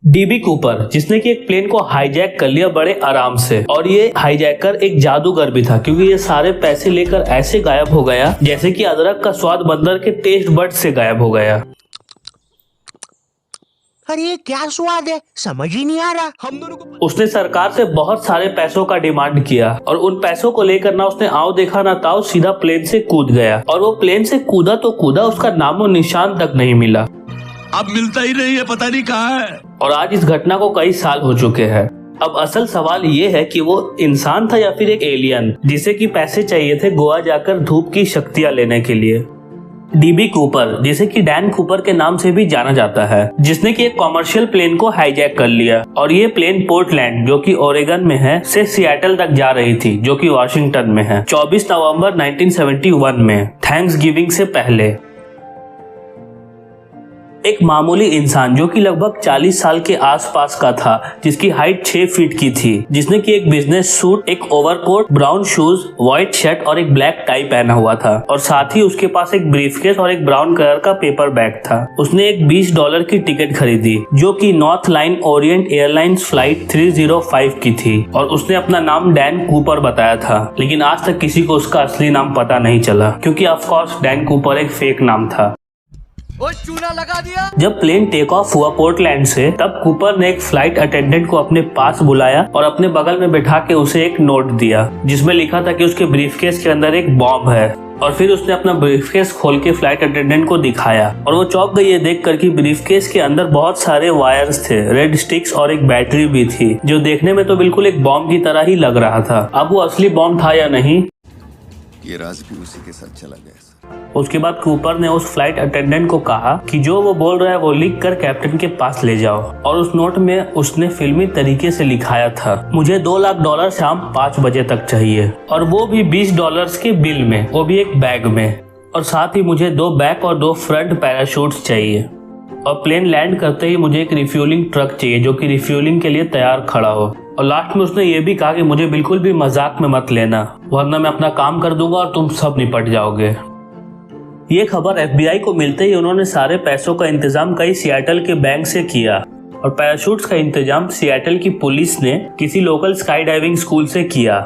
DB Cooper, जिसने कि एक प्लेन को हाईजैक कर लिया बड़े आराम से, और ये हाईजैकर एक जादूगर भी था क्योंकि ये सारे पैसे लेकर ऐसे गायब हो गया जैसे कि अदरक का स्वाद बंदर के टेस्ट बड से गायब हो गया। अरे ये क्या स्वाद है, समझ ही नहीं आ रहा। हम दोनों को उसने सरकार से बहुत सारे पैसों का डिमांड किया और उन पैसों को लेकर ना उसने आओ देखा ना ताओ सीधा प्लेन से कूद गया, और वो प्लेन से कूदा तो कूदा, उसका नामो निशान तक नहीं मिला। अब मिलता ही नहीं है, पता नहीं कहाँ है। और आज इस घटना को कई साल हो चुके हैं। अब असल सवाल ये है कि वो इंसान था या फिर एक एलियन जिसे कि पैसे चाहिए थे गोवा जाकर धूप की शक्तियां लेने के लिए। डीबी कूपर, जिसे कि डैन कूपर के नाम से भी जाना जाता है, जिसने कि एक कॉमर्शियल प्लेन को हाईजैक कर लिया, और ये प्लेन पोर्टलैंड जो कि ओरेगन में है से सिएटल तक जा रही थी जो कि वाशिंगटन में है 24 नवंबर 1971 में, थैंक्स गिविंग से पहले। एक मामूली इंसान जो कि लगभग 40 साल के आसपास का था, जिसकी हाइट 6 फीट की थी, जिसने कि एक बिजनेस सूट, एक overcoat, brown shoes, white shirt और एक ब्लैक टाई पहना हुआ था, और साथ ही उसके पास एक ब्रीफकेस और एक ब्राउन कलर का पेपर बैग था। उसने एक $20 की टिकट खरीदी जो कि north line Orient airlines flight 305 की थी, और उसने अपना नाम डैन कूपर बताया था, लेकिन आज तक किसी को उसका असली नाम पता नहीं चला क्योंकि ऑफ कोर्स डैन कूपर एक फेक नाम था। चूना लगा दिया। जब प्लेन टेक ऑफ हुआ पोर्टलैंड से, तब कूपर ने एक फ्लाइट अटेंडेंट को अपने पास बुलाया और अपने बगल में बैठा के उसे एक नोट दिया जिसमें लिखा था कि उसके ब्रीफकेस के अंदर एक बॉम्ब है। और फिर उसने अपना ब्रीफकेस खोल के फ्लाइट अटेंडेंट को दिखाया, और वो चौंक गई ये देख कर कि ब्रीफकेस के अंदर बहुत सारे वायर्स थे, रेड स्टिक्स और एक बैटरी भी थी जो देखने में तो बिल्कुल एक बॉम्ब की तरह ही लग रहा था। अब वो असली बॉम्ब था या नहीं, ये राज भी उसी के साथ चला गया। उसके बाद कूपर ने उस फ्लाइट अटेंडेंट को कहा कि जो वो बोल रहा है वो लिख कर कैप्टन के पास ले जाओ, और उस नोट में उसने फिल्मी तरीके से लिखाया था, मुझे $2 लाख शाम 5 बजे तक चाहिए, और वो भी $20 के बिल में, वो भी एक बैग में, और साथ ही मुझे 2 बैक और 2 फ्रंट पैराशूट्स चाहिए, और प्लेन लैंड करते ही मुझे एक रिफ्यूलिंग ट्रक चाहिए जो कि रिफ्यूलिंग के लिए तैयार खड़ा हो। और लास्ट में उसने ये भी कहा कि मुझे बिल्कुल भी मजाक में मत लेना, वरना मैं अपना काम कर दूंगा और तुम सब निपट जाओगे। ये खबर FBI को मिलते ही उन्होंने सारे पैसों का इंतजाम कई सिएटल के बैंक से किया, और पैराशूट्स का इंतजाम सिएटल की पुलिस ने किसी लोकल स्काई डाइविंग स्कूल से किया।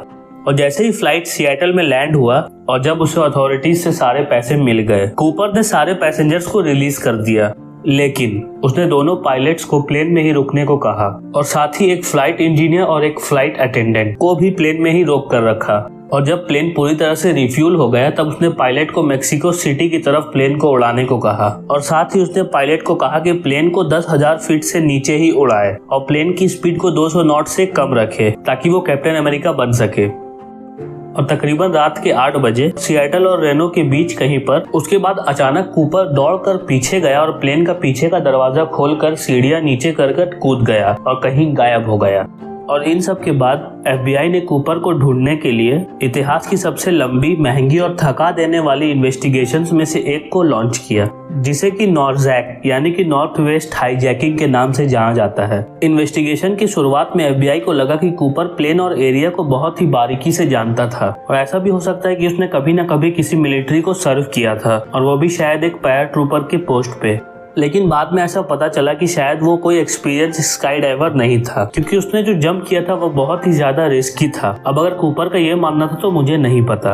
और जैसे ही फ्लाइट सिएटल में लैंड हुआ और जब उसे अथॉरिटीज से सारे पैसे मिल गए, कूपर ने सारे पैसेंजर्स को रिलीज कर दिया, लेकिन उसने दोनों पायलट्स को प्लेन में ही रुकने को कहा, और साथ ही एक फ्लाइट इंजीनियर और एक फ्लाइट अटेंडेंट को भी प्लेन में ही रोक कर रखा। और जब प्लेन पूरी तरह से रिफ्यूल हो गया, तब उसने पायलट को मेक्सिको सिटी की तरफ प्लेन को उड़ाने को कहा, और साथ ही उसने पायलट को कहा कि प्लेन को 10,000 फीट से नीचे ही उड़ाए और प्लेन की स्पीड को 200 नॉट से कम रखे ताकि वो कैप्टन अमेरिका बन सके। और तकरीबन रात के 8 बजे सिएटल और रेनो के बीच कहीं पर, उसके बाद अचानक कूपर दौड़कर पीछे गया और प्लेन का पीछे का दरवाजा खोलकर सीढ़ियां नीचे कर कूद गया और कहीं गायब हो गया। और इन सब के बाद FBI ने कूपर को ढूंढने के लिए इतिहास की सबसे लंबी, महंगी और थका देने वाली इन्वेस्टिगेशंस में से एक को लॉन्च किया, जिसे कि नॉर्जैक यानी कि नॉर्थ वेस्ट हाईजैकिंग के नाम से जाना जाता है। इन्वेस्टिगेशन की शुरुआत में FBI को लगा कि कूपर प्लेन और एरिया को बहुत ही बारीकी से जानता था, और ऐसा भी हो सकता है कि उसने कभी न कभी किसी मिलिट्री को सर्व किया था, और वो भी शायद एक पैराट्रूपर के पोस्ट पे। लेकिन बाद में ऐसा पता चला कि शायद वो कोई एक्सपीरियंस स्काई डाइवर नहीं था, क्योंकि उसने जो जंप किया था वो बहुत ही ज्यादा रिस्की था। अब अगर कूपर का ये मानना था तो मुझे नहीं पता।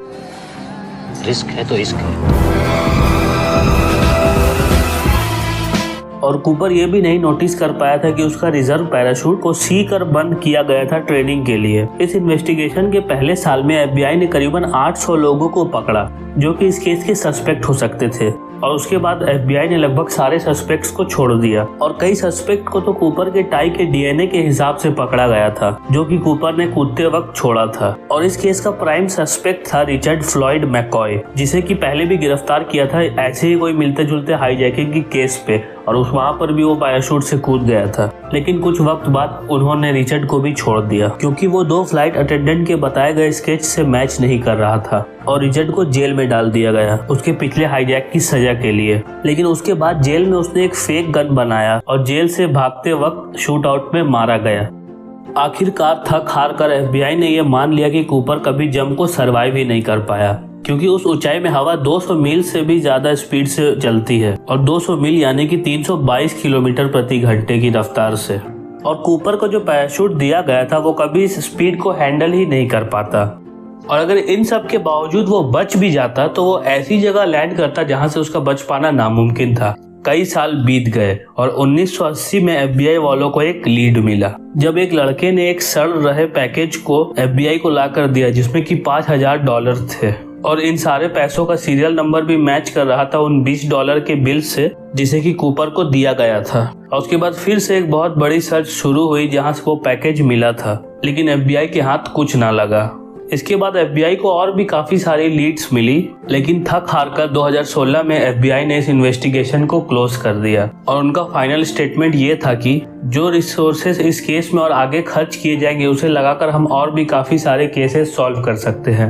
रिस्क है तो इश्क है। और कूपर ये भी नहीं नोटिस कर पाया था कि उसका रिजर्व पैराशूट को सी कर बंद किया गया था ट्रेनिंग के लिए। इस इन्वेस्टिगेशन के पहले साल में FBI ने करीबन 800 लोगों को पकड़ा जो कि इस केस के सस्पेक्ट हो सकते थे, और उसके बाद FBI ने लगभग सारे सस्पेक्ट्स को छोड़ दिया, और कई सस्पेक्ट को तो कूपर के टाई के DNA के हिसाब से पकड़ा गया था जो कि कूपर ने कूदते वक्त छोड़ा था। और इस केस का प्राइम सस्पेक्ट था रिचर्ड फ्लॉयड मैकॉय, जिसे कि पहले भी गिरफ्तार किया था ऐसे ही कोई मिलते जुलते हाईजैकिंग की केस पे, और वहाँ पर भी वो पैराशूट से कूद गया था। लेकिन कुछ वक्त बाद उन्होंने रिचर्ड को भी छोड़ दिया क्योंकि वो 2 फ्लाइट अटेंडेंट के बताए गए स्केच से मैच नहीं कर रहा था, और रिचर्ड को जेल में डाल दिया गया उसके पिछले हाईजैक की सजा के लिए। लेकिन उसके बाद जेल में उसने एक फेक गन बनाया और जेल से भागते वक्त शूट आउट में मारा गया। आखिरकार थक हार कर FBI ने यह मान लिया कि कूपर कभी जंप को सर्वाइव ही नहीं कर पाया, क्योंकि उस ऊंचाई में हवा 200 मील से भी ज्यादा स्पीड से चलती है, और 200 मील यानी कि 322 किलोमीटर प्रति घंटे की रफ्तार से। और कूपर को जो पैराशूट दिया गया था वो कभी इस स्पीड को हैंडल ही नहीं कर पाता। और अगर इन सब के बावजूद वो बच भी जाता तो वो ऐसी जगह लैंड करता जहां से उसका बच पाना नामुमकिन था। कई साल बीत गए और 1980 में FBI वालों को एक लीड मिला, जब एक लड़के ने एक सड़ रहे पैकेज को FBI को ला कर दिया जिसमें कि $5000 थे और इन सारे पैसों का सीरियल नंबर भी मैच कर रहा था उन $20 के बिल से जिसे कि कूपर को दिया गया था। और उसके बाद फिर से एक बहुत बड़ी सर्च शुरू हुई जहां से वो पैकेज मिला था, लेकिन FBI के हाथ कुछ ना लगा। इसके बाद FBI को और भी काफी सारी लीड्स मिली, लेकिन थक हार कर 2016 में FBI ने इस इन्वेस्टिगेशन को क्लोज कर दिया और उनका फाइनल स्टेटमेंट ये था कि जो रिसोर्सेज इस केस में और आगे खर्च किए जाएंगे उसे लगाकर हम और भी काफी सारे केसेस सॉल्व कर सकते हैं।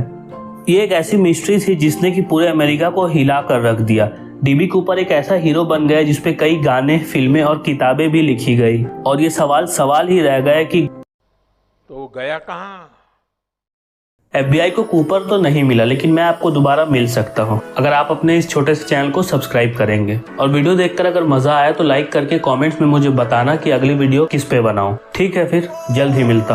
ये एक ऐसी मिस्ट्री थी जिसने कि पूरे अमेरिका को हिला कर रख दिया। DB कूपर एक ऐसा हीरो बन गया जिसपे कई गाने, फिल्में और किताबें भी लिखी गई और ये सवाल ही रह गया कि तो गया कहाँ? FBI को कूपर तो नहीं मिला, लेकिन मैं आपको दोबारा मिल सकता हूँ अगर आप अपने इस छोटे से चैनल को सब्सक्राइब करेंगे। और वीडियो देखकर अगर मजा आया तो लाइक करके कमेंट्स में मुझे बताना कि अगली वीडियो किस पे बनाऊं। ठीक है, फिर जल्द ही मिलता हूँ।